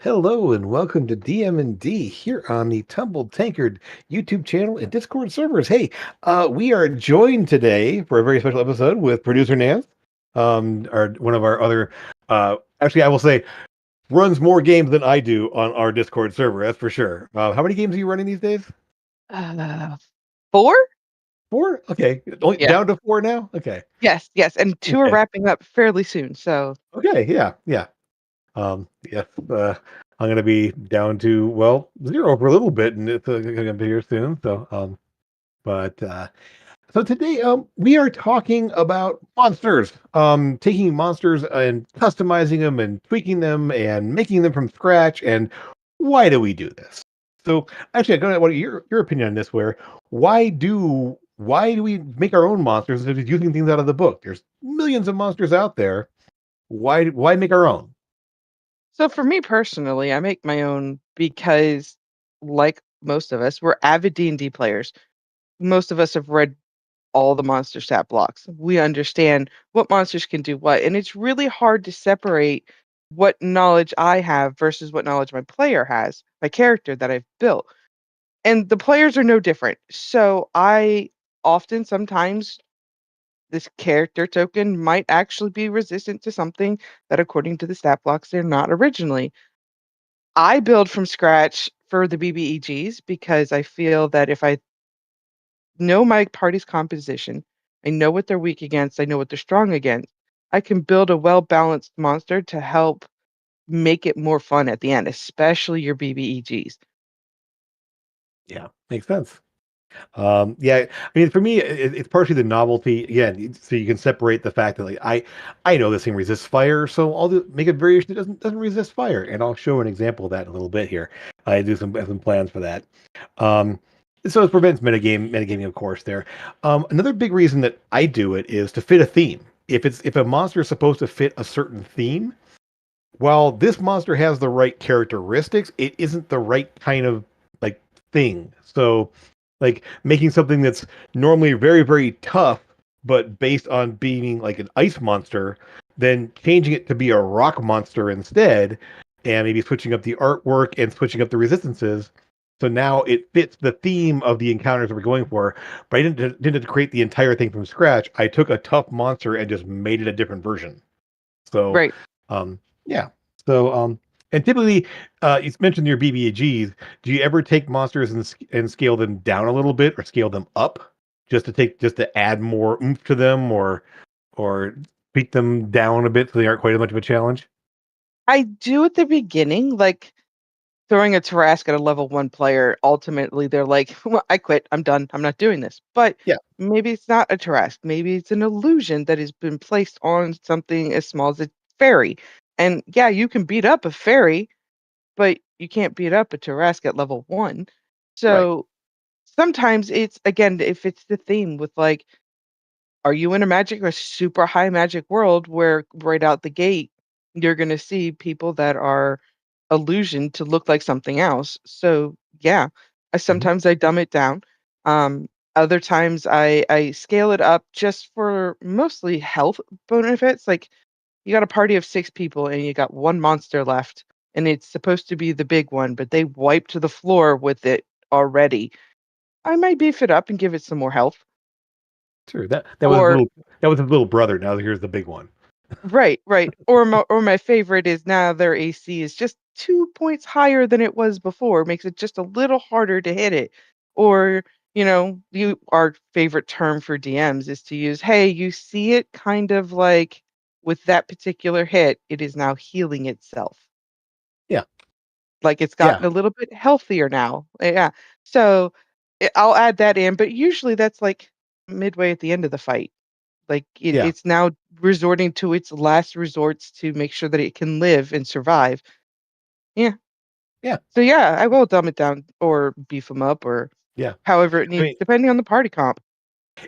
Hello and welcome to DM&D here on the Tumbled Tankard YouTube channel and Discord servers. Hey, we are joined today for a very special episode with producer Nans, one of our other, actually I will say, runs more games than I do on our Discord server. That's for sure. How many games are you running these days? Uh, 4? Four? Okay, only Yeah. down to four now. Okay, Yes, and 2 are okay, wrapping up fairly soon, so okay, yeah, yeah. Yes, I'm gonna be down to zero for a little bit, and it's gonna be here soon. But so today, we are talking about monsters. Taking monsters and customizing them and tweaking them and making them from scratch. And why do we do this? So, actually, I got what your opinion on this. Why do we make our own monsters instead of using things out of the book? There's millions of monsters out there. Why make our own? for me personally, I make my own because, like most of us, we're avid D&D players. Most of us have read all the monster stat blocks. We understand what monsters can do what, and it's really hard to separate what knowledge I have versus what knowledge my player has, my character that I've built. And the players are no different. So I often sometimes this character token might actually be resistant to something that, according to the stat blocks, they're not originally. I build from scratch for the BBEGs because I feel that if I know my party's composition, I know what they're weak against, I know what they're strong against, I can build a well balanced monster to help make it more fun at the end, especially your BBEGs. Yeah, makes sense. Yeah, I mean, for me, it's partially the novelty. Again, so you can separate the fact that I know this thing resists fire, so make a variation that doesn't resist fire, and I'll show an example of that in a little bit here. I do some plans for that. Um, so it prevents metagaming, of course. There. Another big reason that I do it is to fit a theme. If a monster is supposed to fit a certain theme, while this monster has the right characteristics, it isn't the right kind of like thing. So, like making something that's normally very, very tough, but based on being like an ice monster, then changing it to be a rock monster instead, and maybe switching up the artwork and switching up the resistances. So now it fits the theme of the encounters that we're going for, but I didn't create the entire thing from scratch. I took a tough monster and just made it a different version. So, Right. um, yeah. So, and typically, you mentioned your BBAGs. Do you ever take monsters and scale them down a little bit, or scale them up, just to add more oomph to them, or tweak them down a bit so they aren't quite as much of a challenge? I do at the beginning, like throwing a Tarask at a level 1 player, ultimately they're like, "Well, I quit. I'm done. I'm not doing this." But Yeah. maybe it's not a Tarask. Maybe it's an illusion that has been placed on something as small as a fairy. And yeah, you can beat up a fairy, but you can't beat up a Tarask at level 1. Right. So sometimes it's, again, if it's the theme with like, are you in a super high magic world where right out the gate, you're going to see people that are illusion to look like something else. So yeah, Mhm. sometimes I dumb it down. Other times I scale it up just for mostly health benefits. Like you got a party of 6 people and you got one monster left, and it's supposed to be the big one, but they wiped the floor with it already. I might beef it up and give it some more health. Sure. Or That was his little brother. Now here's the big one. right. Or my favorite is now their AC is just 2 points higher than it was before, makes it just a little harder to hit it. Or, our favorite term for DMs is to use, hey, you see it kind of like with that particular hit, it is now healing itself. Yeah. Like it's Yeah. gotten a little bit healthier now. Yeah. So I'll add that in, but usually that's like midway at the end of the fight. Like Yeah. it's now resorting to its last resorts to make sure that it can live and survive. Yeah. Yeah. So yeah, I will dumb it down or beef them up or Yeah. however it I needs, mean, depending on the party comp.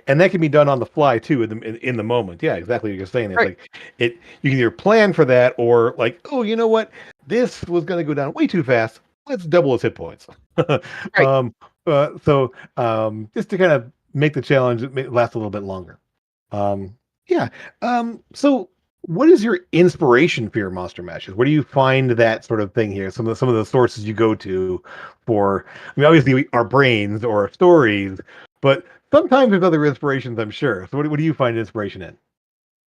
and that can be done on the fly too in the moment. Yeah, exactly what you're saying. It's Right. like you can either plan for that or like, oh, you know what, this was going to go down way too fast, let's double its hit points. Right. um just to kind of make the challenge last a little bit longer. um yeah. So What is your inspiration for your monster matches? Where do you find that sort of thing here? Some of the sources you go to for, I mean, obviously our brains or stories, but sometimes there's other inspirations, I'm sure. So what do you find inspiration in?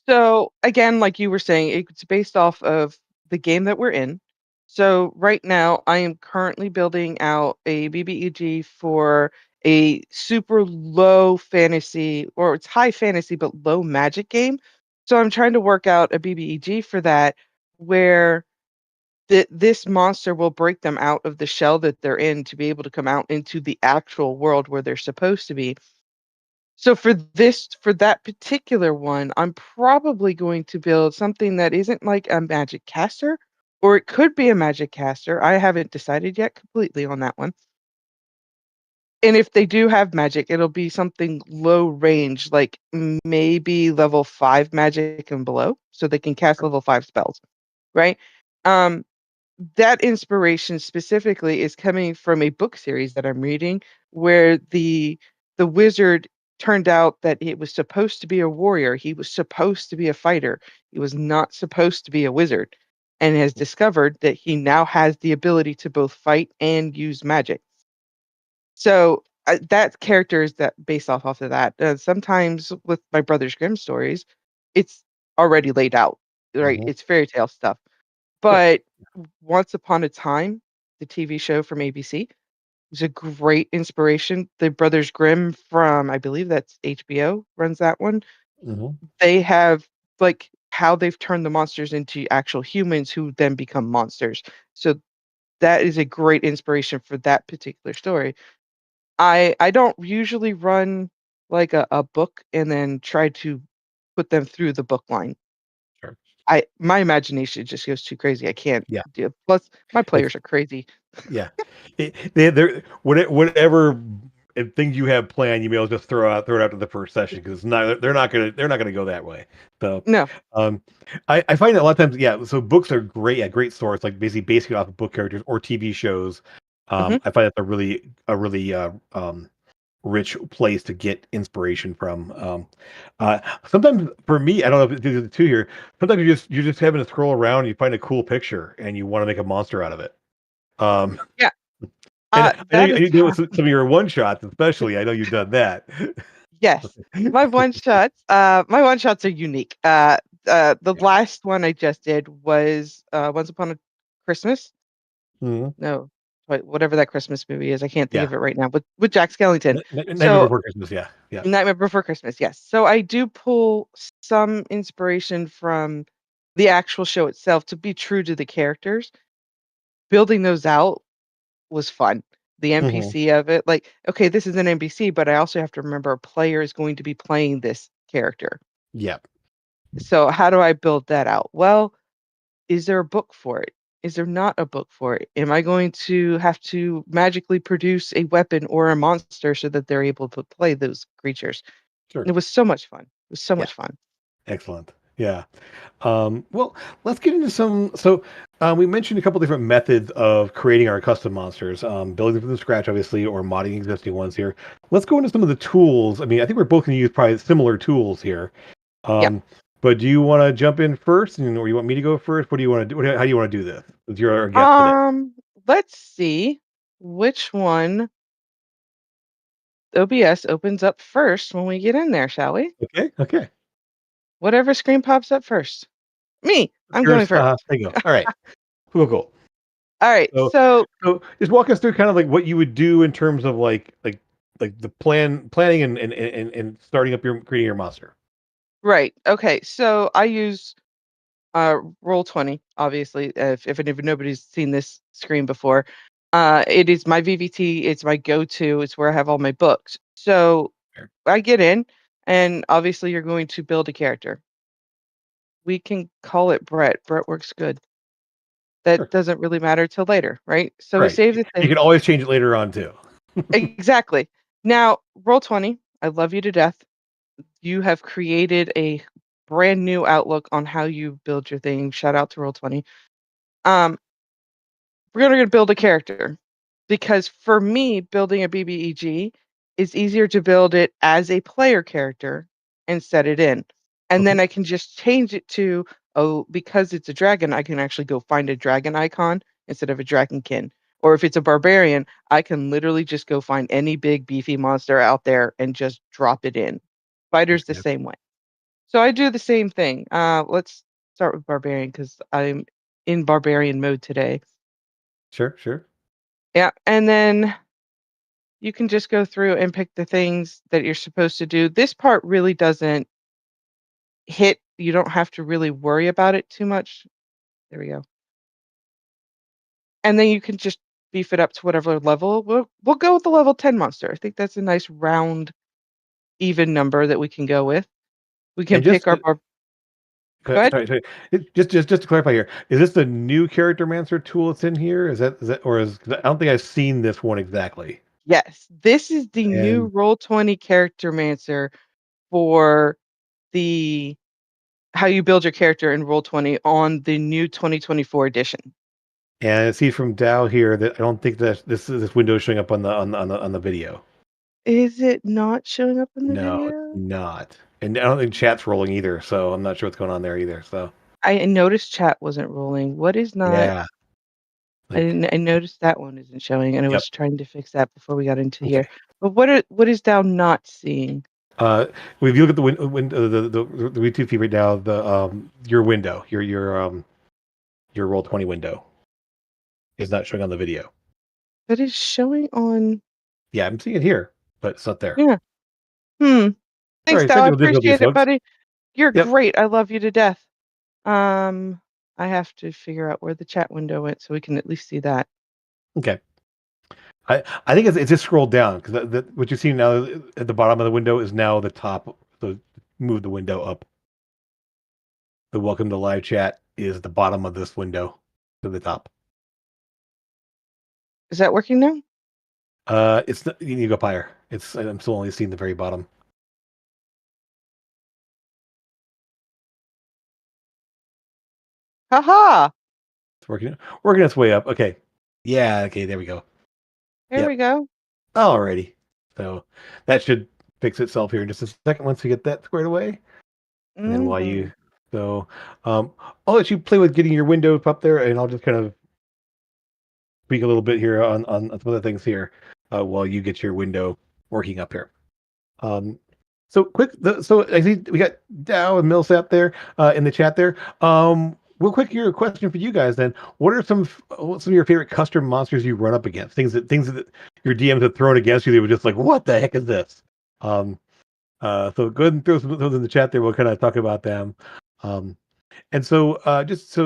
So again, like you were saying, it's based off of the game that we're in. So right now, I am currently building out a BBEG for a super low fantasy, or it's high fantasy but low magic game. So I'm trying to work out a BBEG for that, where this monster will break them out of the shell that they're in to be able to come out into the actual world where they're supposed to be. So for that particular one, I'm probably going to build something that isn't like a magic caster, or it could be a magic caster. I haven't decided yet completely on that one. And if they do have magic, it'll be something low range, like maybe level 5 magic and below, so they can cast level 5 spells, right? Um, that inspiration specifically is coming from a book series that I'm reading where the wizard turned out that it was supposed to be a warrior. He was supposed to be a fighter. He was not supposed to be a wizard, and has discovered that he now has the ability to both fight and use magic. So that character is that based off of that. Sometimes with my Brother's Grimm stories, it's already laid out, right? Mhm. It's fairy tale stuff. Sure. But Once Upon a Time, the TV show from ABC, was a great inspiration. The Brothers Grimm from, I believe that's HBO, runs that one. Mhm. They have like how they've turned the monsters into actual humans who then become monsters. So that is a great inspiration for that particular story. I don't usually run like a book and then try to put them through the book line. Sure. My imagination just goes too crazy. I can't Yeah. do it. Plus, my It's players are crazy. Yeah. They're whatever things you have planned, you may as well just throw it out to the first session because not they're not gonna go that way. So, No. um, I find that a lot of times, yeah. So books are great, yeah, great source, like basically basing it off of book characters or TV shows. Mhm. I find that's a really rich place to get inspiration from. Sometimes for me, I don't know if it's the two here. Sometimes you're just having to scroll around, and you find a cool picture, and you want to make a monster out of it. Um, Yeah. and That I is know you do it with some of your one shots, especially. I know you've done that. yes. My one shots are unique. The Yeah. last one I just did was Once Upon a Christmas. Mhm. No, whatever that Christmas movie is. I can't think Yeah. of it right now. With Jack Skellington. Nightmare So Before Christmas. Yeah. Yeah. Nightmare Before Christmas. Yes. So I do pull some inspiration from the actual show itself to be true to the characters. Building those out was fun. The Mhm. NPC of it, like, okay, this is an NPC, but I also have to remember a player is going to be playing this character. Yeah. So how do I build that out? Well, is there a book for it? Is there not a book for it? Am I going to have to magically produce a weapon or a monster so that they're able to play those creatures? Sure. It was so much fun. It was so Yeah. much fun. Excellent. Yeah. Well, let's get into some. So, we mentioned a couple different methods of creating our custom monsters, building from scratch, obviously, or modding existing ones here. Let's go into some of the tools. I mean, I think we're both going to use probably similar tools here. Yeah. Um, but do you want to jump in first, or you want me to go first? What do you want to do? How do you want to do this? Since you're our guest today. Um, let's see which one OBS opens up first when we get in there, shall we? Okay. Okay. Whatever screen pops up first. Me. I'm going Yours. first. There you go. All right. Cool. Cool. All right. So, So, so just walk us through kind of like what you would do in terms of like the planning and starting up your creating your monster. right. Okay. So I use roll 20 obviously if nobody's seen this screen before. It is my VVT, it's my go-to, it's where I have all my books. So Sure. I get in, and obviously you're going to build a character. We can call it Brett works good. That Sure. doesn't really matter till later, right? So we Right. save the You thing. can always change it later on too. Exactly. Now roll 20, I love you to death. You have created a brand new outlook on how you build your thing. Shout out to roll 20. um we're gonna build a character, because for me, building a BBEG is easier to build it as a player character and set it in. And Okay. then I can just change it to oh, because it's a dragon, I can actually go find a dragon icon instead of a dragonkin. Or if it's a barbarian, I can literally just go find any big beefy monster out there and just drop it in. Fighter's the Yeah. same way. So I do the same thing. Let's start with barbarian because I'm in barbarian mode today. Sure, sure. Yeah, and then you can just go through and pick the things that you're supposed to do. This part really doesn't hit. You don't have to really worry about it too much. There we go. And then you can just beef it up to whatever level. We'll go with the level 10 monster. I think that's a nice round even number that we can go with. We can And just pick our go ahead. sorry, sorry. Just to clarify here, is this the new character mancer tool that's in here? Is that or is 'cause I don't think I've seen this one exactly. Yes, this is the new And Roll20 character mancer for the how you build your character in Roll20 on the new 2024 edition. and I see from Dow here that I don't think that this window is showing up on the video. Is it not showing up in the No, it's video? not. And I don't think chat's rolling either, so I'm not sure what's going on there either. So I noticed chat wasn't rolling. What is not yeah, I like didn't I noticed that one isn't showing, and I yep. was trying to fix that before we got into here. Okay. But what is Dow not seeing? Uh, if you look at the the YouTube feed right now, the your window, your roll 20 window is not showing on the video. That is showing on Yeah, I'm seeing it here, but it's not there. yeah. Hmm. Thanks, Sorry, Dow. I technical difficulties, appreciate it, folks. buddy. You're Yep. great. I love you to death. Um, I have to figure out where the chat window went so we can at least see that. Okay. I think it's just scrolled down because what you see now at the bottom of the window is now the top. So move the window up. The welcome to live chat is the bottom of this window to the top. Is that working now? It's you need to go up higher. I'm still only seeing the very bottom. Haha. It's working its way up. Okay. Yeah. Okay. There we go. There we Yep. go. Alrighty. So that should fix itself here in just a second once we get that squared away. And then while Hmm. you so I'll let you play with getting your window up there, and I'll just kind of tweak a little bit here on some of the things here while you get your window working up here. Um, so I see we got Dow and Millsap there in the chat there. Real quick here, a question for you guys then. What's some of your favorite custom monsters you run up against? Things that your DMs have thrown against you, they were just like, what the heck is this? Um, so go ahead and throw some of those in the chat there. We'll kind of talk about them. Um, and so, just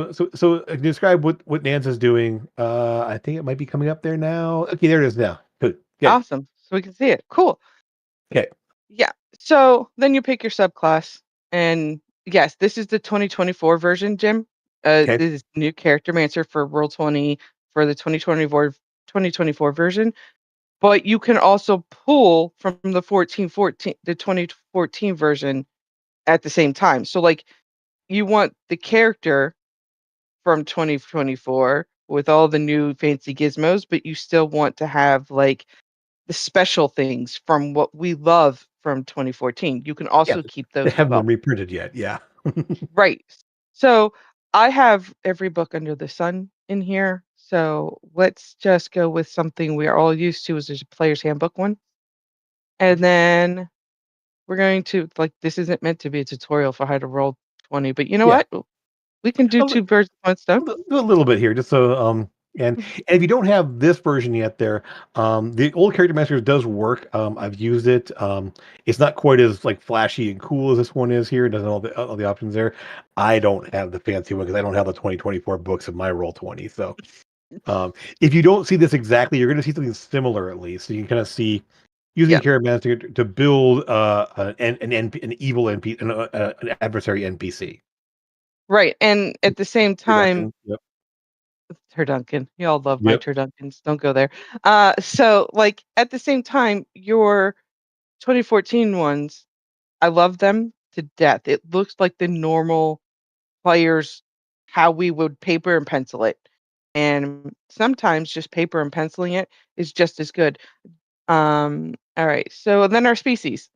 describe what Nance is doing. I think it might be coming up there now. Okay, there it is now. Good. Awesome. So we can see it. Cool. Okay. Yeah. So then you pick your subclass, and yes, this is the 2024 version, Jim. Okay. This is new character mancer for Roll20 for the 2024 version. But you can also pull from the 2014 version at the same time. So like you want the character from 2024 with all the new fancy gizmos, but you still want to have like the special things from what we love from 2014. You can Yeah. also keep They those as haven't been well. reprinted yet. Yeah. Right. So I have every book under the sun in here. So let's just go with something we are all used to, is there's a player's handbook one. And then we're going to like this isn't meant to be a tutorial for how to roll 20, but you know Yeah. what? We can do A, li- two birds with one stone. a little bit here, just so Mhm. and if you don't have this version yet, there, the old character master does work. I've used it. It's not quite as like flashy and cool as this one is here. It doesn't have all the options there. I don't have the fancy one because I don't have the 2024 books of my roll 20. So if you don't see this exactly, you're going to see something similar at least. So you can kind of see using Yeah. character master to build an evil NP an adversary NPC. Right. And at the same time, Introduction. Yep. Turduncan. You all love my Yep. Turduncans. Don't go there. So like at the same time, your 2014 ones, I love them to death. It looks like the normal players how we would paper and pencil it. And sometimes just paper and penciling it is just as good. All right. So then our species.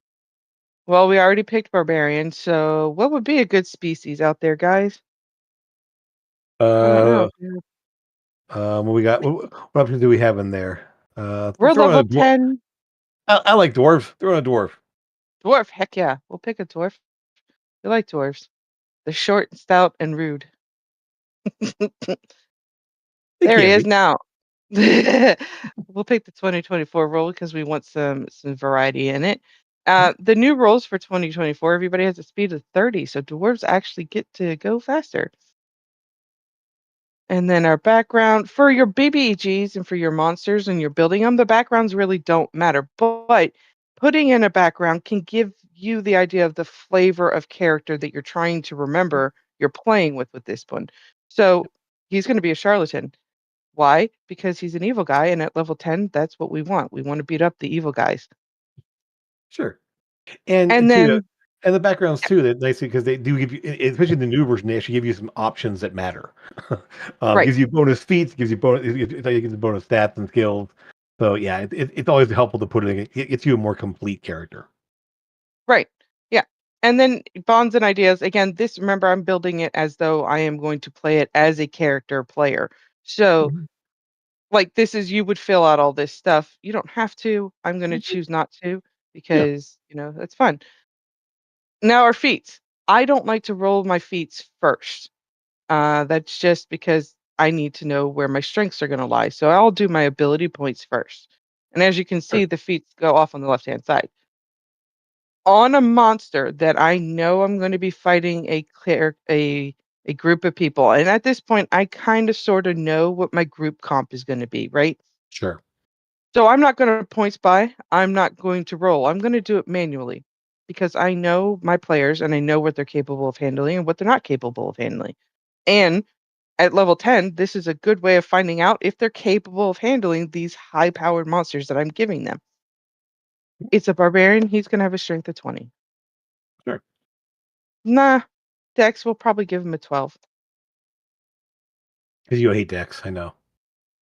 Well, we already picked barbarian. So what would be a good species out there, guys? I don't Uh, know. Yeah. what we got? What options do we have in there? We're Throw in a level dwarf. 10 I like dwarves. Throw in a dwarf. dwarf. Heck yeah. We'll pick a dwarf. We like dwarves. They're short, stout, and rude. They There he can is be. now. We'll pick the 2024 roll because we want some variety in it. Mhm. The new rolls for 2024, everybody has a speed of 30, so dwarves actually get to go faster. And then our background for your BBEGs and for your monsters and you're building them, the backgrounds really don't matter. But putting in a background can give you the idea of the flavor of character that you're trying to remember you're playing with this one. So he's going to be a charlatan. Why? Because he's an evil guy, and at level 10, that's what we want. We want to beat up the evil guys. Sure. And And to then, and the backgrounds too, that nice because they do give you, especially in the new version, they actually give you some options that matter. right, Gives you bonus feats, gives you bonus, it gives you bonus stats and skills. So yeah, it's always helpful to put it in. It gets you a more complete character. right. Yeah. And then bonds and ideas. Again, this, remember, I'm building it as though I am going to play it as a character player. So, Mhm. like, this is you would fill out all this stuff. You don't have to. I'm going to Mhm. choose not to Yeah, because, it's fun. Now, our feats. I don't like to roll my feats first. That's just because I need to know where my strengths are going to lie. So I'll do my ability points first. And as you can sure. see, the feats go off on the left hand side. On a monster that I know I'm going to be fighting a group of people. And at this point, I kind of sort of know what my group comp is going to be, right? Sure. So I'm not going to points buy. I'm not going to roll. I'm going to do it manually because I know my players and I know what they're capable of handling and what they're not capable of handling. And at level 10, this is a good way of finding out if they're capable of handling these high powered monsters that I'm giving them. It's a barbarian. He's going to have a strength of 20. Sure. Nah, Dex will probably give him a 12. Because you hate decks, I know.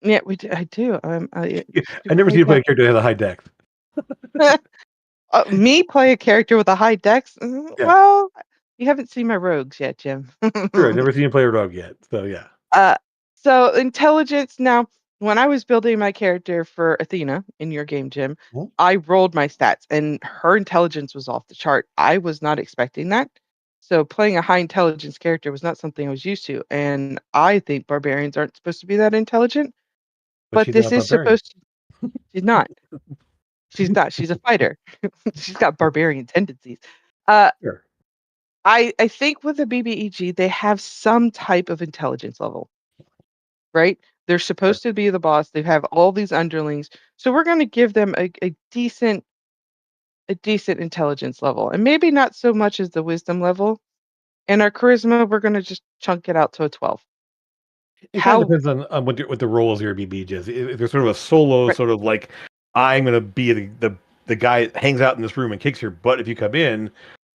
Yeah, I do. I Stupid never seen hate you play a Dex. character that has a high deck. Me play a character with a high Dex? Yeah, Well, you haven't seen my rogues yet, Jim. sure. I've never seen you play a rogue yet. So yeah. Uh, so intelligence. Now, when I was building my character for Athena in your game, Jim, Mhm. I rolled my stats, and her intelligence was off the chart. I was not expecting that. So playing a high intelligence character was not something I was used to, and I think barbarians aren't supposed to be that intelligent. But But she's not this a is barbarian. supposed to. She's not. She's not. She's a fighter. She's got barbarian tendencies. Uh, Sure. I think with the BBEG, they have some type of intelligence level, right? They're Sure. supposed to be the boss. They have all these underlings. So we're going to give them a decent intelligence level. And maybe not so much as the wisdom level. And our charisma, we're going to just chunk it out to a 12. It kind of How depends on what the roles of your BB is. If there's sort of a solo, right, sort of like I'm gonna be the guy that hangs out in this room and kicks your butt if you come in.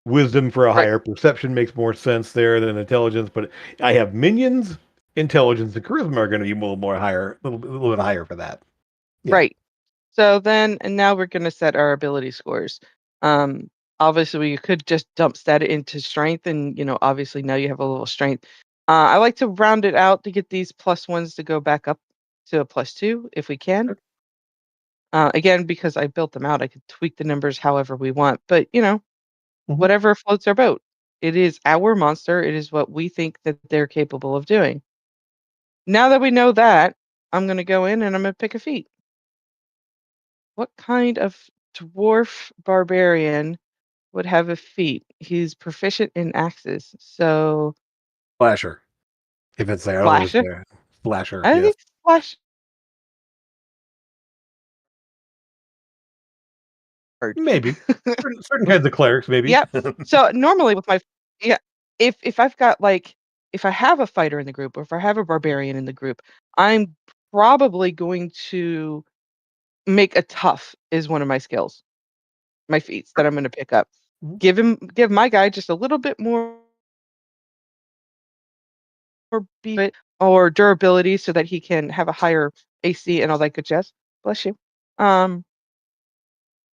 Wisdom for a right, higher perception makes more sense there than intelligence. But I have minions, intelligence, and charisma are going to be a little more higher, a little bit higher for that. Yeah, right. So then and now we're going to set our ability scores. Um Obviously we could just dump stat it into strength and obviously now you have a little strength. I like to round it out to get these plus ones to go back up to a plus two if we can. sure. Again, because I built them out, I could tweak the numbers however we want. But Mhm. whatever floats our boat. It is our monster. It is what we think that they're capable of doing. Now that we know that, I'm going to go in and I'm going to pick a feat. What kind of dwarf barbarian would have a feat? He's proficient in axes. So, Flasher, if it's there, I don't know if it's Slasher? there. Flasher, I yes, think Slash. maybe certain kinds of clerics, maybe. Yep. So normally with my yeah, if I've got like if I have a fighter in the group or if I have a barbarian in the group, I'm probably going to make a tough is one of my skills, my feats that I'm going to pick up. Mhm. Give my guy just a little bit more beat or durability so that he can have a higher AC and all that good jazz. Bless you. Um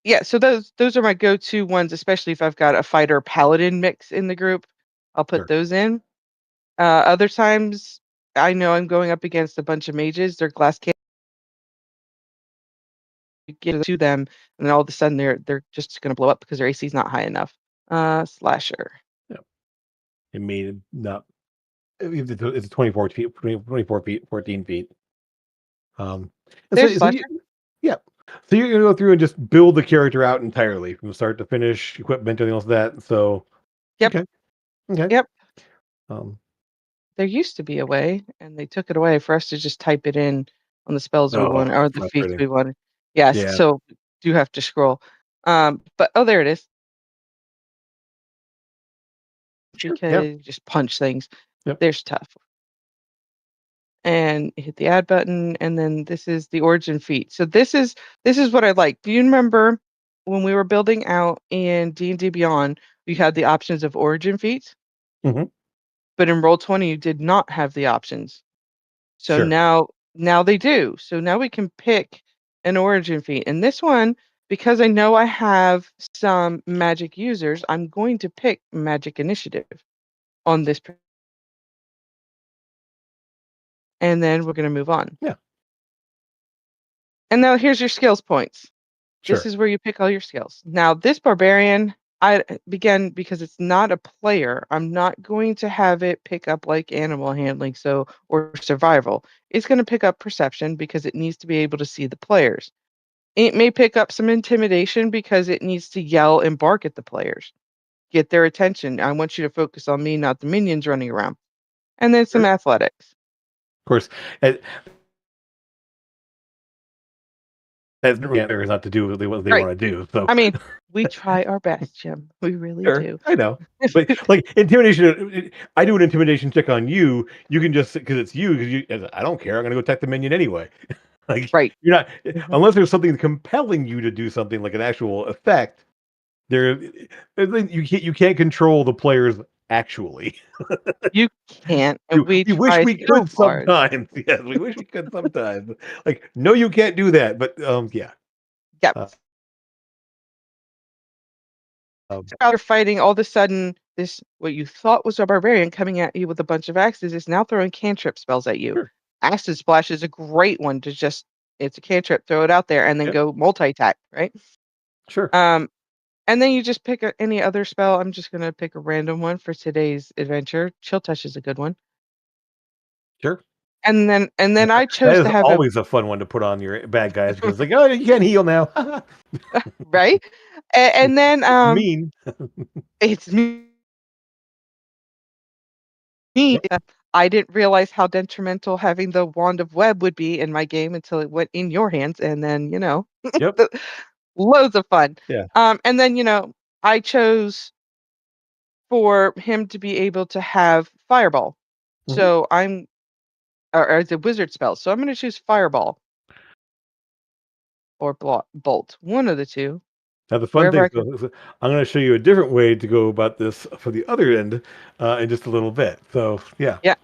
yeah, so those are my go-to ones, especially if I've got a fighter paladin mix in the group. I'll put Sure. those in. Other times I know I'm going up against a bunch of mages. Their glass cannon get to them, and then all of a sudden they're just going to blow up because their AC is not high enough. Slasher. Yeah. It made it not. It's 24 feet, 24 feet, 14 feet. Um, and There's so slasher. yeah. So you're gonna go through and just build the character out entirely from start to finish, equipment, everything else like that. So Yep. okay, okay. Yep. Um, There used to be a way, and they took it away for us to just type it in on the spells we oh, want or the feats frustrating. we wanted. Yes, Yeah, so do have to scroll. But oh, there it is. sure. Yeah. Because you just punch things. Yep. There's tough. And hit the add button, and then this is the origin feat. So this is what I like. Do you remember when we were building out in D&D Beyond, we had the options of origin feats, Hmm. but in Roll20 you did not have the options. So Sure. now they do. So now we can pick an origin feat. And this one, because I know I have some magic users, I'm going to pick magic initiative on this and then we're going to move on. Yeah. And now here's your skills points. This Sure. is where you pick all your skills. Now, this barbarian, I began because it's not a player. I'm not going to have it pick up like animal handling, so or survival. It's going to pick up perception because it needs to be able to see the players. It may pick up some intimidation because it needs to yell and bark at the players, get their attention. I want you to focus on me, not the minions running around. And then Sure. some athletics. Of course, it has not to do with what they Right. want to do. So I mean, we try our best, Jim. We really sure, do. I know. But like intimidation, I do an intimidation check on you. You can just because it's you. Because you, I don't care. I'm gonna go attack the minion anyway. Like Right. you're not Mhm. unless there's something compelling you to do something like an actual effect. There, you can't control the players actually. You can't, We and we we wish try we so could hard. sometimes. Yes, we wish we could sometimes. Like no, you can't do that. But yeah. Yep. Uh, um, So you're fighting, all of a sudden, this what you thought was a barbarian coming at you with a bunch of axes is now throwing cantrip spells at you. sure, Acid Splash is a great one to just it's a cantrip, throw it out there, and then yeah, go multi-attack, right? sure, Um, and then you just pick any other spell. I'm just gonna pick a random one for today's adventure. Chill Touch is a good one. sure. And then I That chose is to have a always a fun one to put on your bad guys because like, oh, you can't heal now. right, and then Mean. it's me. Yep, I didn't realize how detrimental having the wand of web would be in my game until it went in your hands, and then yep, the, loads of fun. yeah. And then I chose for him to be able to have fireball. Mhm. So or it's a wizard spell. So I'm going to choose fireball or bolt, one of the two, Now the fun wherever thing I is, can. I'm going to show you a different way to go about this for the other end in just a little bit. So yeah, Yeah.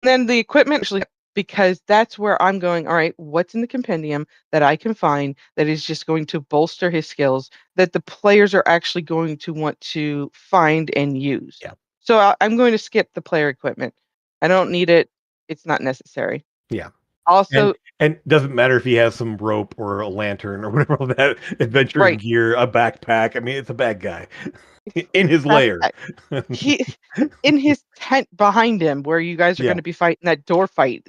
Then the equipment actually because that's where I'm going, all right, what's in the compendium that I can find that is just going to bolster his skills that the players are actually going to want to find and use. yeah, So I'm going to skip the player equipment. I don't need it. It's not necessary. yeah. And Also, and doesn't matter if he has some rope or a lantern or whatever of that adventuring right, gear, a backpack. I mean, it's a bad guy in his lair. backpack. He in his tent behind him where you guys are going Yeah. to be fighting that door fight.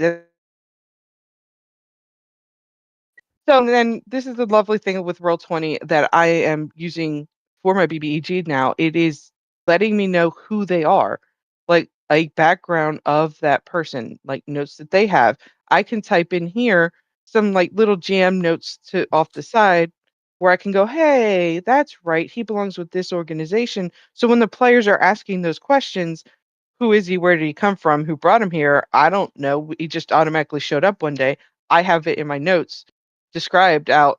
So then this is the lovely thing with Roll20 that I am using for my BBEG now. It is letting me know who they are, like a background of that person, like notes that they have. I can type in here some like little jam notes to off the side where I can go, hey, that's right. He belongs with this organization. So when the players are asking those questions, who is he? Where did he come from? Who brought him here? I don't know. He just automatically showed up one day. I have it in my notes described out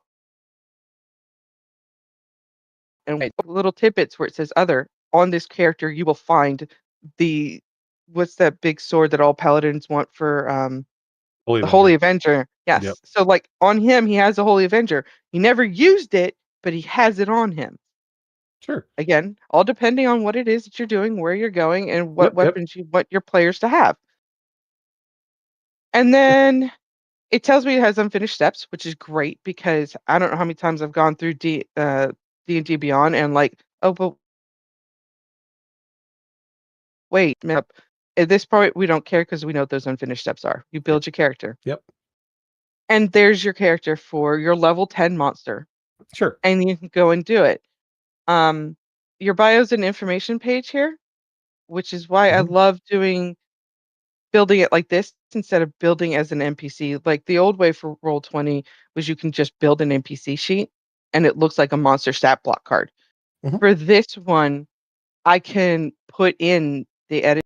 and little tidbits where it says other. On this character, you will find the what's that big sword that all paladins want for Holy the Holy Avenger. Avenger. Yep. Yes. So like on him, he has a Holy Avenger. He never used it, but he has it on him. Sure. Again, all depending on what it is that you're doing, where you're going, and what Yep. Yep. weapons you want your players to have. And then it tells me it has unfinished steps, which is great because I don't know how many times I've gone through D&D Beyond and like, oh, but wait, up. At this point, we don't care because we know what those unfinished steps are. You Yep. build your character, Yep. and there's your character for your level 10 monster, Sure. and you can go and do it. Um, your bio's an information page here, which is why I Hmm. love building it like this instead of building as an NPC. Like the old way for Roll20 was you can just build an NPC sheet and it looks like a monster stat block card. Hmm. For this one, I can put in the edit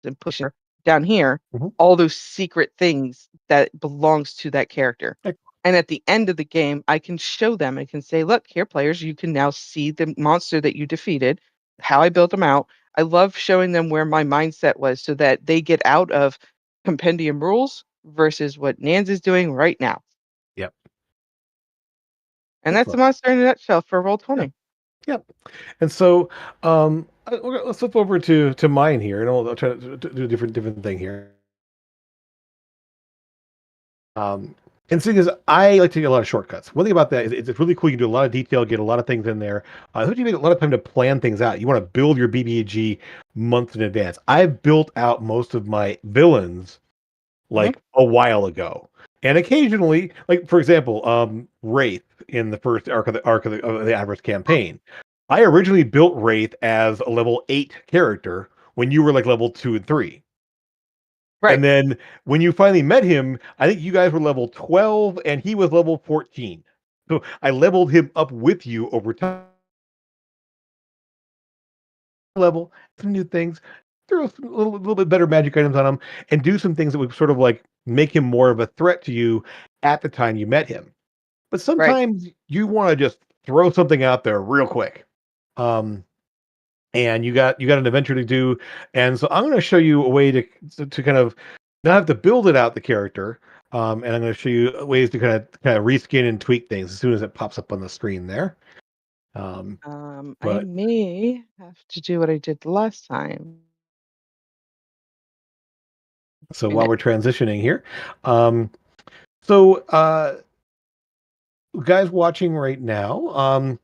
and push down here Hmm. all those secret things that belongs to that character. And at the end of the game, I can show them. I can say, "Look, here, players, you can now see the monster that you defeated, how I built them out." I love showing them where my mindset was so that they get out of compendium rules versus what Nans is doing right now. Yep. And that's the Excellent. monster in a nutshell for Yeah. Roll20. Yep. And so, let's flip over to mine here, and I'll try to do a different thing here. Um, and seeing as I like to get a lot of shortcuts. One thing about that is it's really cool. You can do a lot of detail, get a lot of things in there. You need a lot of time to plan things out. You want to build your BBG months in advance. I've built out most of my villains Mhm. like a while ago. And occasionally, like for example, Wraith in the first arc of the Avarice campaign. I originally built Wraith as a level 8 character when you were like level 2 and 3. Right, And then when you finally met him, I think you guys were level 12 and he was level 14. So I leveled him up with you over time level, some new things, throw some little bit better magic items on him, and do some things that would sort of like make him more of a threat to you at the time you met him. But right. sometimes you want to just throw something out there real quick. Um, and you got an adventure to do, and so I'm going to show you a way to kind of not have to build it out the character. And I'm going to show you ways to kind of reskin and tweak things as soon as it pops up on the screen there. I But may have to do what I did last time. so while Minute. we're transitioning here, um, so guys watching right now,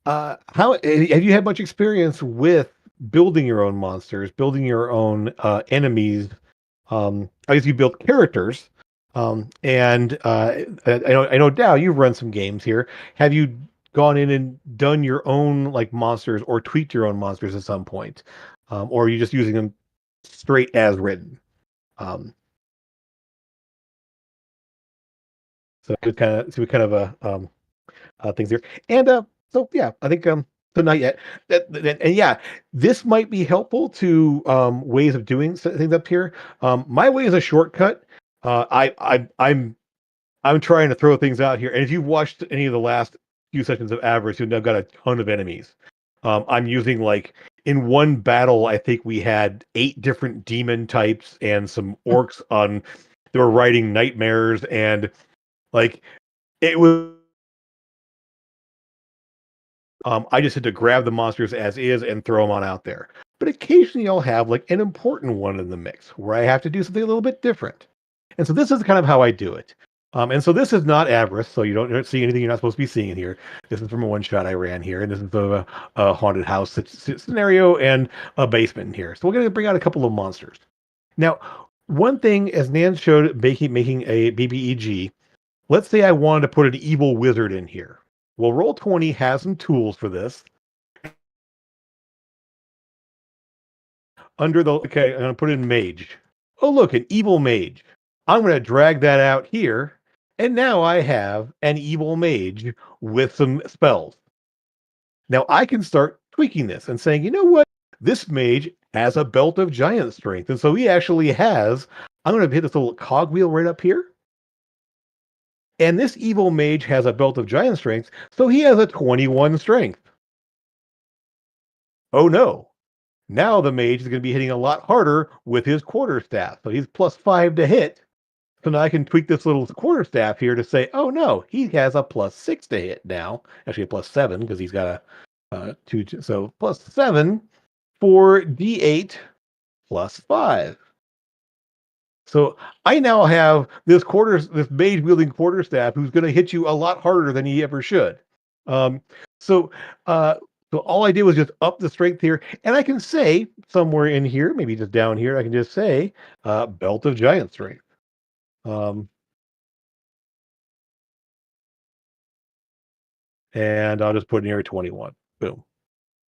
how have you had much experience with building your own monsters, building your own enemies? I guess you built characters, and I know Dow, you've run some games here. Have you gone in and done your own like monsters or tweaked your own monsters at some point, or are you just using them straight as written? Um, so we kind of things here. And so yeah, I think so not yet. And yeah, this might be helpful to ways of doing things up here. My way is a shortcut. I'm trying to throw things out here, and if you've watched any of the last few sessions of Avarice, you've got a ton of enemies. I'm using like in one battle, I think we had 8 different demon types and some orcs on. They were riding nightmares, and like it was I just had to grab the monsters as is and throw them on out there. But occasionally I'll have like an important one in the mix where I have to do something a little bit different. And so this is kind of how I do it. And so this is not Avarice, so you don't see anything you're not supposed to be seeing here. This is from a one shot I ran here, and this is a haunted house scenario and a basement in here. So we're going to bring out a couple of monsters. Now, one thing, as Nan showed, making a BBEG, let's say I wanted to put an evil wizard in here. Well, Roll20 has some tools for this. Okay, I'm going to put in mage. Oh, look, an evil mage. I'm going to drag that out here. And now I have an evil mage with some spells. Now I can start tweaking this and saying, you know what? This mage has a belt of giant strength. And so he actually has, I'm going to hit this little cogwheel right up here. And this evil mage has a belt of giant strength. So he has a 21 strength. Oh no. Now the mage is going to be hitting a lot harder with his quarterstaff. So he's +5 to hit. So now I can tweak this little quarterstaff here to say, oh no, he has a +6 to hit now. Actually, a +7 because he's got a two. So +7 for D8 +5. So I now have this mage wielding quarterstaff who's going to hit you a lot harder than he ever should. Um, so uh, so all I did was just up the strength here, and I can say somewhere in here, maybe just down here, I can just say belt of giant strength. Um, and I'll just put in here 21. Boom.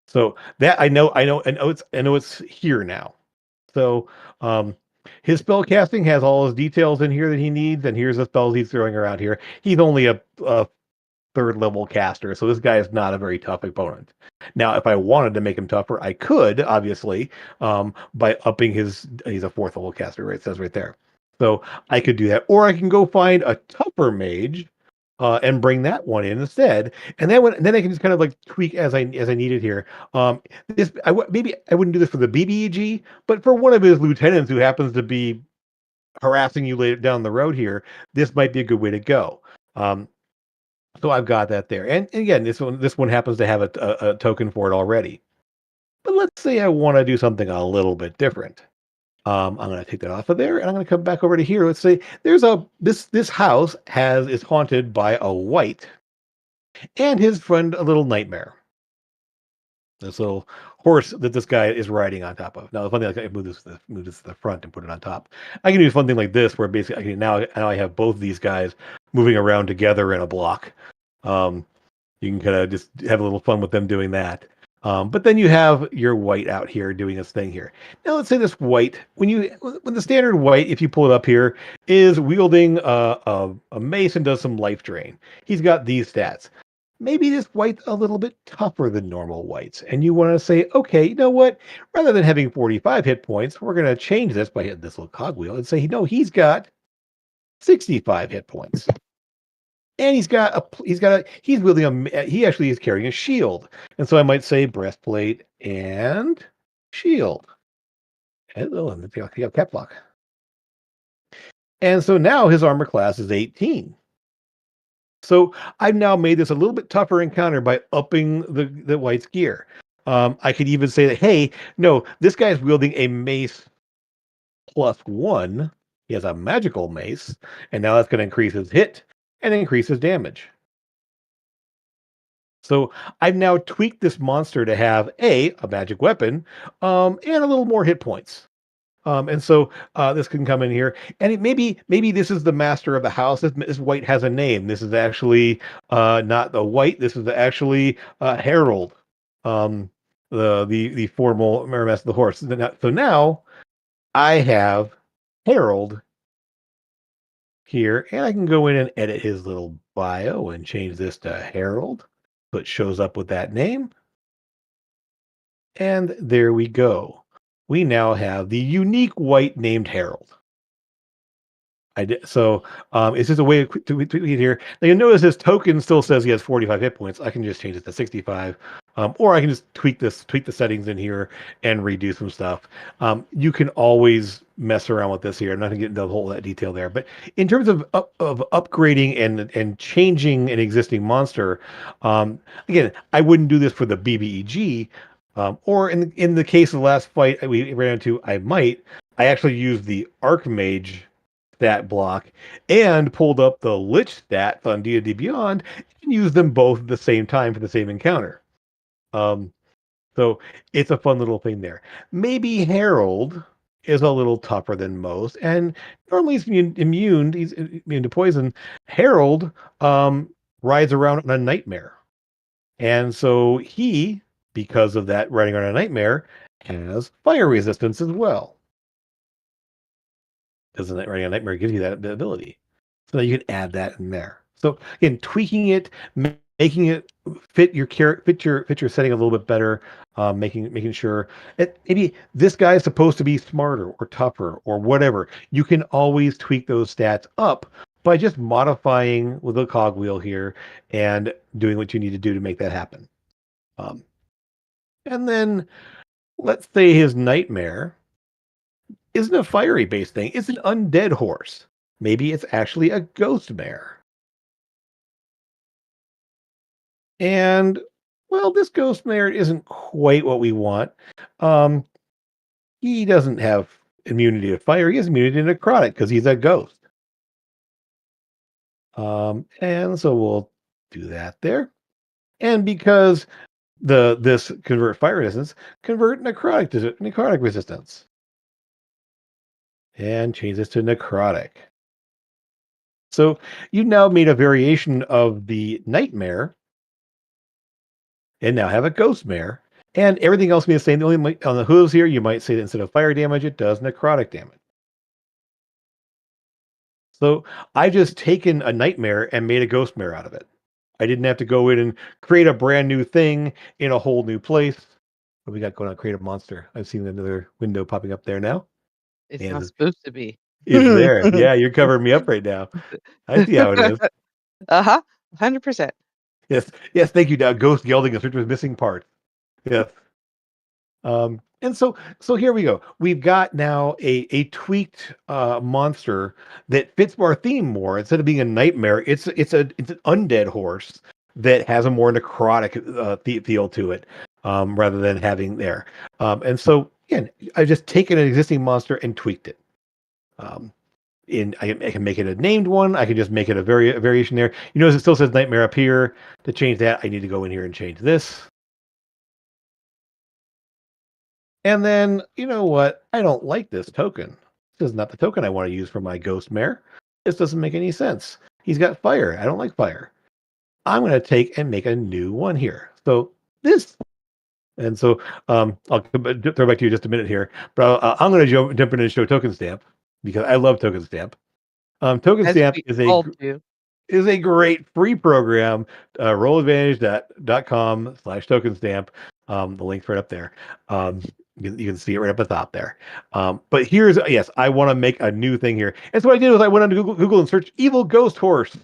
So that I know it's here now. So um his spell casting has all his details in here that he needs, and here's the spells he's throwing around here. He's only a third level caster, so this guy is not a very tough opponent. Now, if I wanted to make him tougher, I could, obviously, by upping he's a fourth level caster, right? It says right there. So I could do that, or I can go find a tougher mage and bring that one in instead. And then I can just kind of like tweak as I needed here. Maybe I wouldn't do this for the BBEG, but for one of his lieutenants who happens to be harassing you later down the road here, this might be a good way to go. Um, so I've got that there. And again, this one happens to have a token for it already. But let's say I want to do something a little bit different. I'm going to take that off of there, and I'm going to come back over to here. Let's say this house is haunted by a white and his friend a little nightmare. This little horse that this guy is riding on top of. Now, the funny thing, I can move this to the front and put it on top. I can do something like this, where basically now I have both of these guys moving around together in a block. Um, you can kind of just have a little fun with them doing that. But then you have your white out here doing this thing here. Now let's say this white, when the standard white, if you pull it up here, is wielding a mace and does some life drain. He's got these stats. Maybe this white's a little bit tougher than normal whites, and you want to say, okay, you know what? Rather than having 45 hit points, we're going to change this by hitting this little cogwheel and say, no, he's got 65 hit points. And he's wielding he actually is carrying a shield. And so I might say breastplate and shield. Hello, and you have cap lock. And so now his armor class is 18. So I've now made this a little bit tougher encounter by upping the white's gear. I could even say that, hey, no, this guy's wielding a mace +1. He has a magical mace, and now that's going to increase his hit and increase his damage. So I've now tweaked this monster to have a magic weapon, and a little more hit points. And so this can come in here, and maybe this is the master of the house. This white has a name. This is actually not the white. This is actually Harold, um, the formal master of the horse. So now I have Harold here, and I can go in and edit his little bio and change this to Harold, so it shows up with that name. And there we go. We now have the unique white named Harold. I did so. It's just a way to tweak it here. Now you notice this token still says he has 45 hit points. I can just change it to 65, or I can just tweak the settings in here and redo some stuff. You can always mess around with this here. I'm not gonna get into the whole that detail there, but in terms of upgrading and changing an existing monster, again, I wouldn't do this for the BBEG. Or in the case of the last fight we ran into, I actually used the Archmage stat block and pulled up the Lich stats on D&D Beyond and used them both at the same time for the same encounter. Um, so it's a fun little thing there. Maybe Harold is a little tougher than most, and normally he's immune to poison. Harold rides around on a nightmare. And so because of that riding on a nightmare, has fire resistance as well. Doesn't that riding on a nightmare gives you that ability? So you can add that in there. So again, tweaking it, making it fit your setting a little bit better, making sure maybe this guy is supposed to be smarter or tougher or whatever. You can always tweak those stats up by just modifying with a cogwheel here and doing what you need to do to make that happen. Um, and then let's say his nightmare isn't a fiery based thing, it's an undead horse. Maybe it's actually a ghost mare. And well, this ghost mare isn't quite what we want. Um, he doesn't have immunity to fire. He has immunity to necrotic because he's a ghost. And so we'll do that there. And because this convert fire resistance, convert necrotic resistance. And change this to necrotic. So you now made a variation of the nightmare and now have a ghost mare. And everything else will be the same. The only on the hooves here, you might say that instead of fire damage, it does necrotic damage. So I just taken a nightmare and made a ghost mare out of it. I didn't have to go in and create a brand new thing in a whole new place. What we got going on? Create a monster. I've seen another window popping up there now. It's not And supposed to be. it's there. Yeah, you're covering me up right now. I see how it is. Uh-huh. 100%. Yes. Yes. Thank you. Now, ghost gelding is with missing part. Yes. And so here we go. We've got now a tweaked monster that fits our theme more. Instead of being a nightmare, it's an undead horse that has a more necrotic feel to it, rather than having there. And so again, I've just taken an existing monster and tweaked it. Um, I can make it a named one. I can just make it a variation there. You notice it still says nightmare up here. To change that, I need to go in here and change this. And then, you know what? I don't like this token. This is not the token I want to use for my ghost mare. This doesn't make any sense. He's got fire. I don't like fire. I'm going to take and make a new one here. So this, and so I'll throw back to you just a minute here, but I'm going to jump in and show token stamp because I love token stamp. Token As stamp we all do. is a great free program. Rolladvantage.com/token stamp. The link's right up there. Um, you can see it right up at the top there. But here's, yes, I want to make a new thing here. And so what I did was I went on to Google and searched evil ghost horse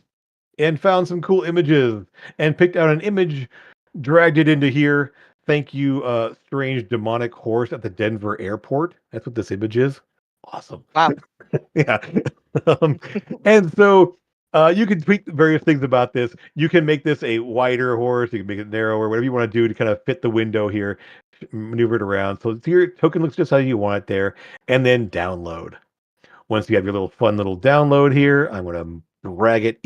and found some cool images and picked out an image, dragged it into here. Thank you, strange demonic horse at the Denver airport. That's what this image is. Awesome. Wow. Yeah. um, and so you can tweak various things about this. You can make this a wider horse. You can make it narrower, whatever you want to do to kind of fit the window here, maneuver it around. So your token looks just how you want it there. And then download. Once you have your little fun little download here, I'm going to drag it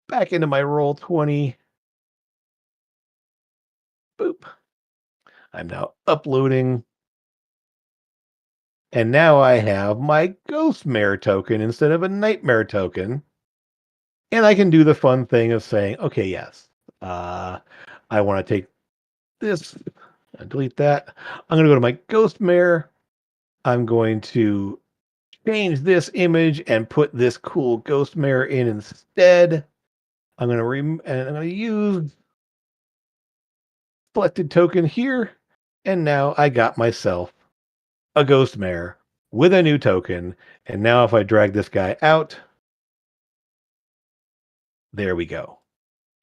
back into my Roll20. Boop. I'm now uploading. And now I have my Ghost Mare token instead of a Nightmare token. And I can do the fun thing of saying, okay, yes, uh, I want to take this, delete that. I'm going to go to my Ghost Mare. I'm going to change this image and put this cool Ghost Mare in instead. I'm going to and I'm going to use selected token here. And now I got myself a Ghost Mare with a new token. And now if I drag this guy out, there we go.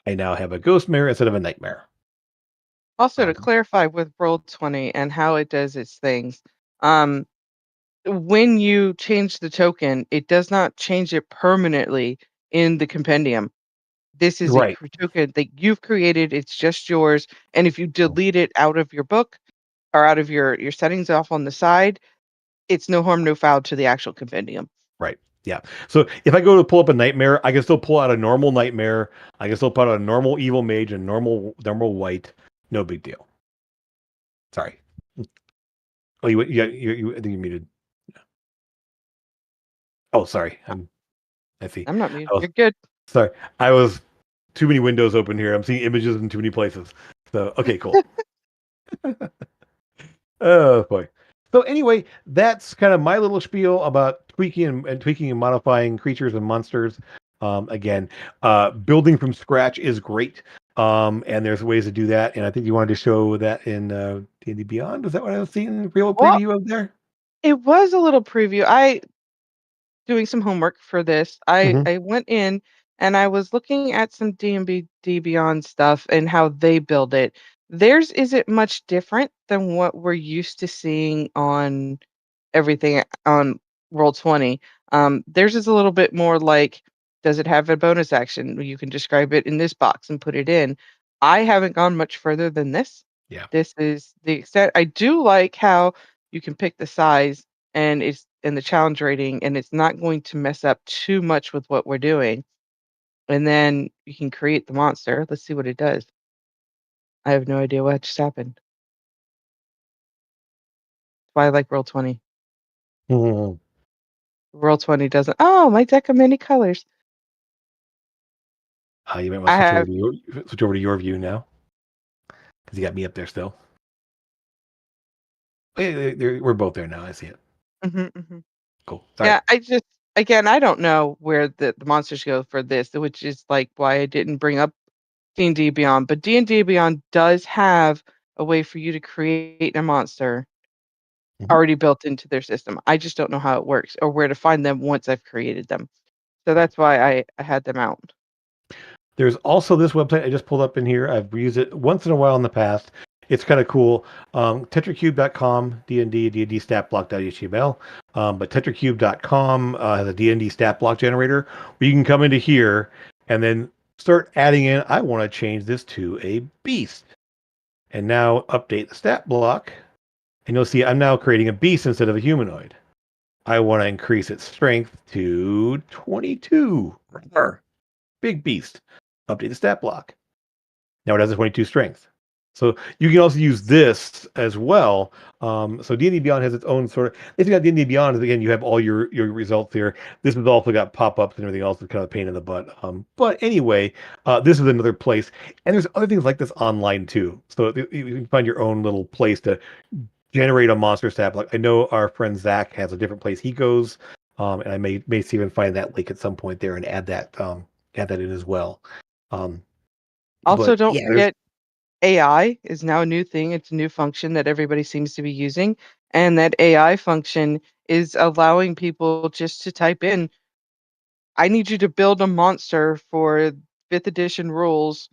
I now have a Ghost Mare instead of a Nightmare. Also, to Um, clarify with Roll20 and how it does its things, um, when you change the token, it does not change it permanently in the compendium. This is a right. token that you've created. It's just yours. And if you delete it out of your book or out of your settings off on the side, it's no harm, no foul to the actual compendium. Right. Yeah. So if I go to pull up a nightmare, I can still pull out a normal nightmare. I can still pull out a normal evil mage and normal white. No big deal. Sorry. Oh, I think you muted. Oh, sorry. I see. I'm not muted. I was You're good. sorry. I was too many windows open here. I'm seeing images in too many places. So okay, cool. Oh boy. So anyway, that's kind of my little spiel about tweaking and modifying creatures and monsters. Again, building from scratch is great. And there's ways to do that. And I think you wanted to show that in D&D Beyond. Is that what I was seeing in the real Well, preview of there? it was a little preview. I doing some homework for this. I Hmm. I went in and I was looking at some D&D Beyond stuff and how they build it. Theirs isn't much different than what we're used to seeing on everything on Roll20. Theirs is a little bit more like, does it have a bonus action? You can describe it in this box and put it in. I haven't gone much further than this. Yeah. This is the extent. I do like how you can pick the size and it's in the challenge rating, and it's not going to mess up too much with what we're doing. And then you can create the monster. Let's see what it does. I have no idea what just happened. Why I like Roll20. Mhm. Roll20 doesn't. Oh, my deck of many colors. You might want to I have. switch over to your view now because you got me up there still. We're both there now. I see it. Mhm, mhm. Cool. Sorry. Yeah, I just again, I don't know where the monsters go for this, which is like why I didn't bring up D&D Beyond. But D&D Beyond does have a way for you to create a monster Mhm. already built into their system. I just don't know how it works or where to find them once I've created them. So that's why I had them out. There's also this website I just pulled up in here. I've used it once in a while in the past. It's kind of cool. Tetracube.com, D&D, D&D stat block.html. But tetracube.com has a D&D stat block generator where you can come into here and then start adding in, I want to change this to a beast. And now update the stat block. And you'll see I'm now creating a beast instead of a humanoid. I want to increase its strength to 22. Big beast. Update the stat block. Now it has a 22 strength. So you can also use this as well. So D&D Beyond has its own sort of. If you got D&D Beyond, again, you have all your results here. This has also got pop-ups and everything else. That's kind of a pain in the butt. But anyway, this is another place, and there's other things like this online too. So you can find your own little place to generate a monster stat block. I know our friend Zach has a different place he goes, and I may see even find that link at some point there and add that in as well. Um, Also, but don't yeah, there's forget AI is now a new thing. It's a new function that everybody seems to be using. And that AI function is allowing people just to type in, I need you to build a monster for fifth edition rules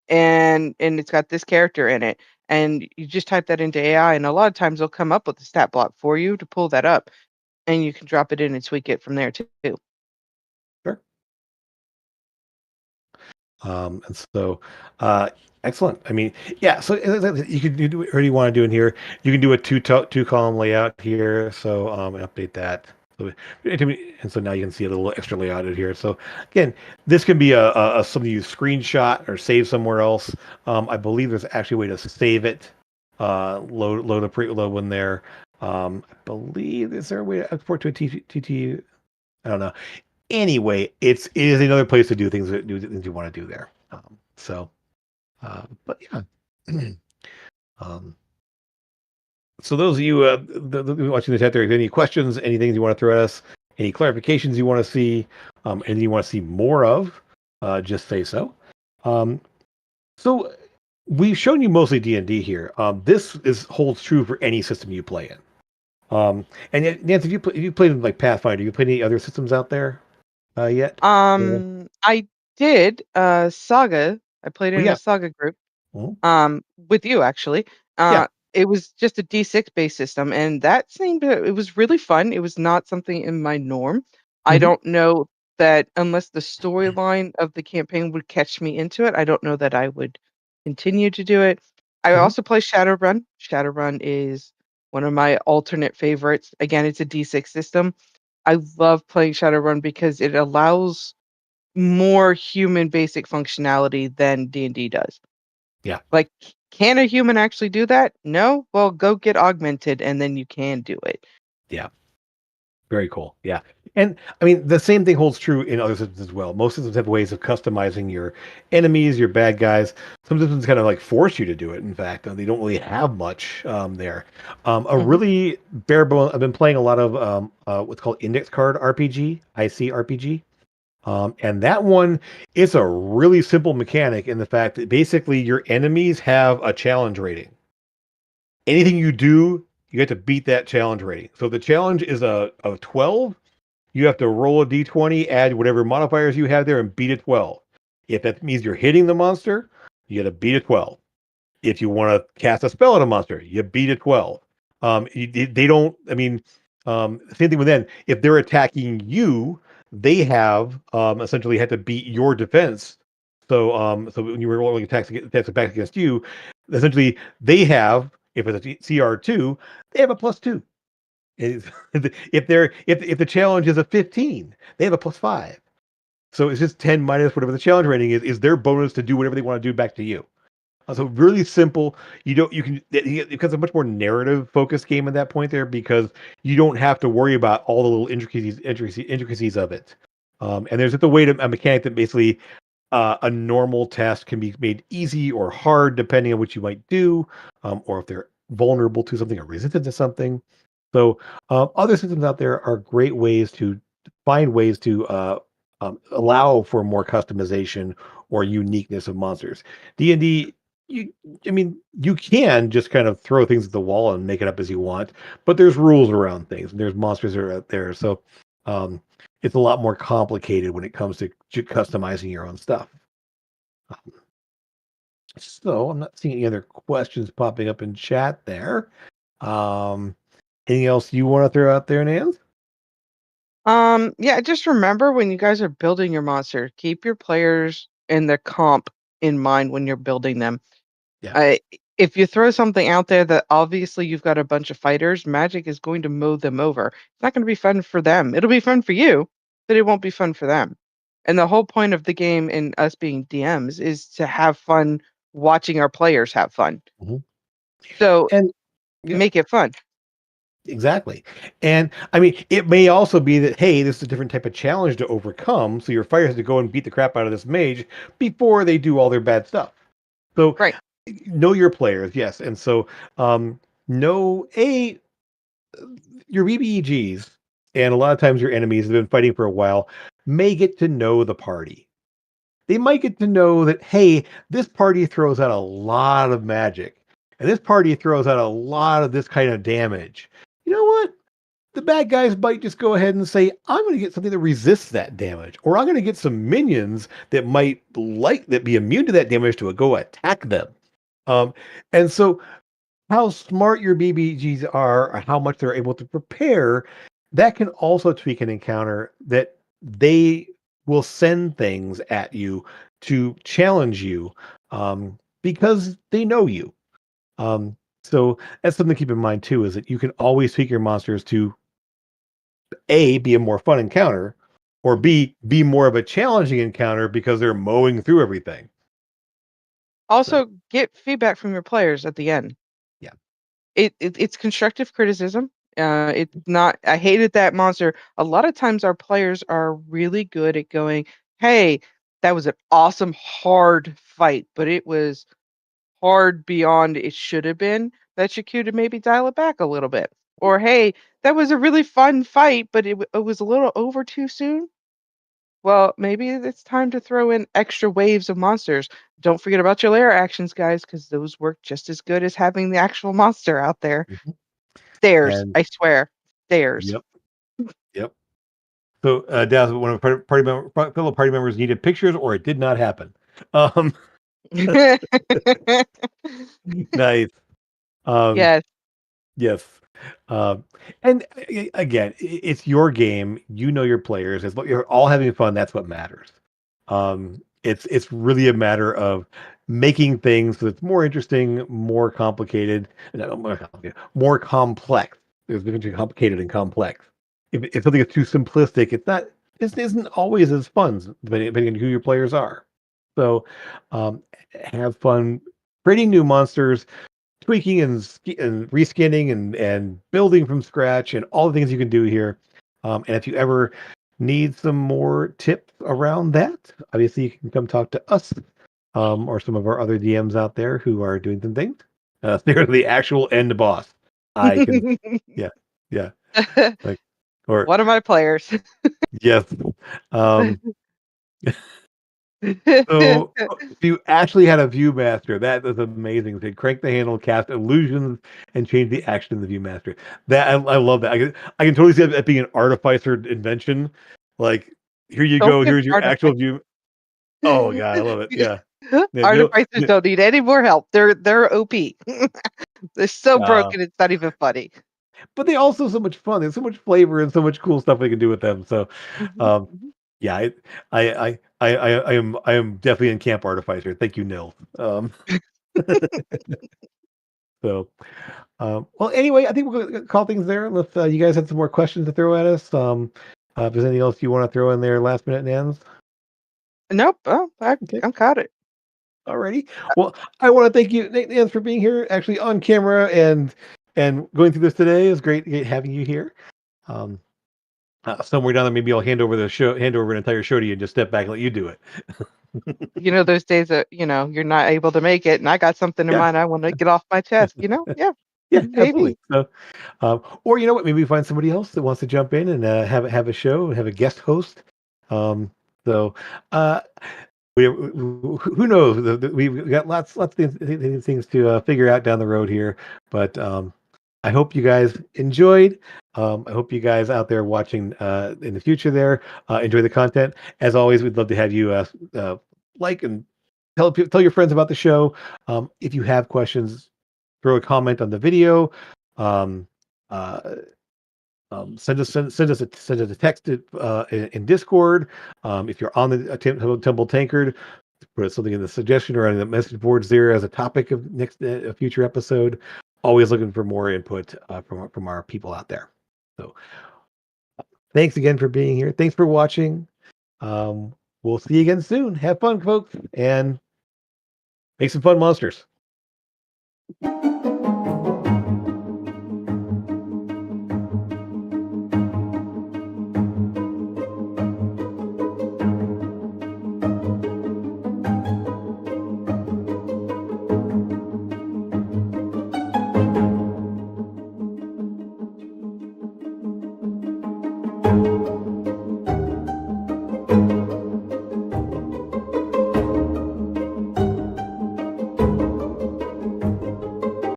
and it's got this character in it. And you just type that into AI, and a lot of times they'll come up with a stat block for you to pull that up, and you can drop it in and tweak it from there too. sure. And so, uh, excellent. I mean, yeah. So you can do whatever you want to do in here. You can do a two column layout here. So and update that. So, and so now you can see a little extra layout in here. So again, this can be a something you screenshot or save somewhere else. I believe there's actually a way to save it. Load a load one there. I believe is there a way to export to a TT? I don't know. Anyway, it is another place to do things you want to do there. But yeah. um, so those of you watching the chat, there, if any questions, anything you want to throw at us, any clarifications you want to see, anything you want to see more of, just say so. Um, so we've shown you mostly D&D here. This is holds true for any system you play in. And yet, Nancy, if you played in like Pathfinder, you played any other systems out there yet? Yeah. I did Saga. I played Oh in a yeah. Saga group. Mhm. With you actually. Yeah. It was just a D6 based system, and that seemed it was really fun. It was not something in my norm. I Mhm. don't know that unless the storyline of the campaign would catch me into it, I don't know that I would continue to do it. I Mhm. also play Shadowrun. Shadowrun is one of my alternate favorites. Again, it's a D6 system. I love playing Shadowrun because it allows more human basic functionality than D&D does. Yeah. Like, can a human actually do that? No? Well, go get augmented and then you can do it. Yeah. Very cool. Yeah. And I mean, the same thing holds true in other systems as well. Most systems have ways of customizing your enemies, your bad guys. Some systems kind of like force you to do it. In fact, they don't really have much there. A Mhm. really bare bone. I've been playing a lot of what's called index card RPG, IC RPG. And that one, it's a really simple mechanic in the fact that basically your enemies have a challenge rating. Anything you do, you have to beat that challenge rating. So if the challenge is a 12, you have to roll a d20, add whatever modifiers you have there, and beat a 12. If that means you're hitting the monster, you got to beat a 12. If you want to cast a spell at a monster, you beat a 12. They don't, I mean, Same thing with then. If they're attacking you, they have essentially had to beat your defense. So when you were rolling attacks back against you, essentially they have, if it's a CR2, they have a +2. Is if the challenge is a 15, they have a +5. So it's just 10 minus whatever the challenge rating is their bonus to do whatever they want to do back to you. So really simple. It becomes a much more narrative focused game at that point there because you don't have to worry about all the little intricacies of it. And there's just a mechanic that basically a normal test can be made easy or hard depending on what you might do, or if they're vulnerable to something or resistant to something. So other systems out there are great ways to find ways to allow for more customization or uniqueness of monsters. D&D, you, I mean, you can just kind of throw things at the wall and make it up as you want, but there's rules around things and there's monsters that are out there. So um, it's a lot more complicated when it comes to customizing your own stuff. Um, So I'm not seeing any other questions popping up in chat there. Um, Anything else you want to throw out there, Nans? Yeah, just remember when you guys are building your monster, keep your players and their comp in mind when you're building them. Yeah. I If you throw something out there that obviously you've got a bunch of fighters, Magic is going to mow them over. It's not going to be fun for them. It'll be fun for you, but it won't be fun for them. And the whole point of the game and us being DMs is to have fun watching our players have fun. Mhm. So And yeah, make it fun. exactly. And I mean, it may also be that, hey, this is a different type of challenge to overcome. So your fighter has to go and beat the crap out of this mage before they do all their bad stuff. So Right. know your players, yes. And so um, know your BBEGs and a lot of times your enemies have been fighting for a while may get to know the party. They might get to know that, hey, this party throws out a lot of magic, and this party throws out a lot of this kind of damage. You know what? The bad guys might just go ahead and say, I'm going to get something that resists that damage, or I'm going to get some minions that might be immune to that damage to go attack them. Um, and so how smart your BBGs are or how much they're able to prepare, that can also tweak an encounter that they will send things at you to challenge you because they know you. So that's something to keep in mind too, is that you can always tweak your monsters to A, be a more fun encounter, or B, be more of a challenging encounter because they're mowing through everything. So Also, get feedback from your players at the end. yeah. It's constructive criticism. It's not. I hated that monster. A lot of times, our players are really good at going, "Hey, that was an awesome hard fight, but it was hard beyond it should have been. That you could maybe dial it back a little bit." Or, "Hey, that was a really fun fight, but it was a little over too soon." Well, maybe it's time to throw in extra waves of monsters. Don't forget about your layer actions, guys, because those work just as good as having the actual monster out there. Mhm. Stairs, And I swear. Stairs. yep, yep. So, Dallas, one of the fellow party members needed pictures, or it did not happen. Um, nice. Um, Yes. yes. Um, and again, it's your game. You know your players. It's what you're all having fun. That's what matters. It's really a matter of making things so it's more interesting, more complicated, no, more complex. There's a difference between complicated and complex. If something is too simplistic, it isn't always as fun, depending on who your players are. So, um, have fun creating new monsters, tweaking and reskinning and building from scratch, and all the things you can do here. And if you ever need some more tips around that, obviously you can come talk to us or some of our other DMs out there who are doing some things. They're the actual end boss. I can, yeah, yeah, like, or One of my players. yes. Um, so if you actually had a ViewMaster, that is amazing. They crank the handle, cast illusions, and change the action of the ViewMaster. I love that. I can totally see that being an artificer invention. Like, here you Don't go. give Here's your actual artifice. view. Oh god, I love it. Yeah. Yeah, Artificers no, don't need any more help. They're OP. They're so uh, broken it's not even funny. but they also so much fun. There's so much flavor and so much cool stuff we can do with them. So, Mhm, um, mhm. yeah, I am definitely in camp artificer. Thank you, Nil. So, well, anyway, I think we're gonna call things there. Unless you guys had some more questions to throw at us. If there's anything else you want to throw in there, last minute, Nans. Nope, oh, Okay. I'm caught it. Alrighty. Well, I want to thank you, Nance, for being here, actually on camera and going through this today. It was great having you here. Um, somewhere down there, maybe I'll hand over an entire show to you, and just step back and let you do it. You know, those days that, you're not able to make it, and I got something in Yeah, mind I wanna get off my chest, Yeah, yeah, absolutely. maybe. So, or you know what? Maybe we find somebody else that wants to jump in and have a show and have a guest host. Um, so, uh, who knows? We've got lots of things to figure out down the road here, but I hope you guys enjoyed. I hope you guys out there watching in the future there enjoy the content. As always, we'd love to have you like and tell your friends about the show. If you have questions, throw a comment on the video. Um, uh, send us a text in Discord. If you're on the Temple Tankard, put something in the suggestion or on the message boards there as a topic of next a future episode. Always looking for more input from our people out there. So thanks again for being here. Thanks for watching. We'll see you again soon. Have fun, folks, and make some fun monsters.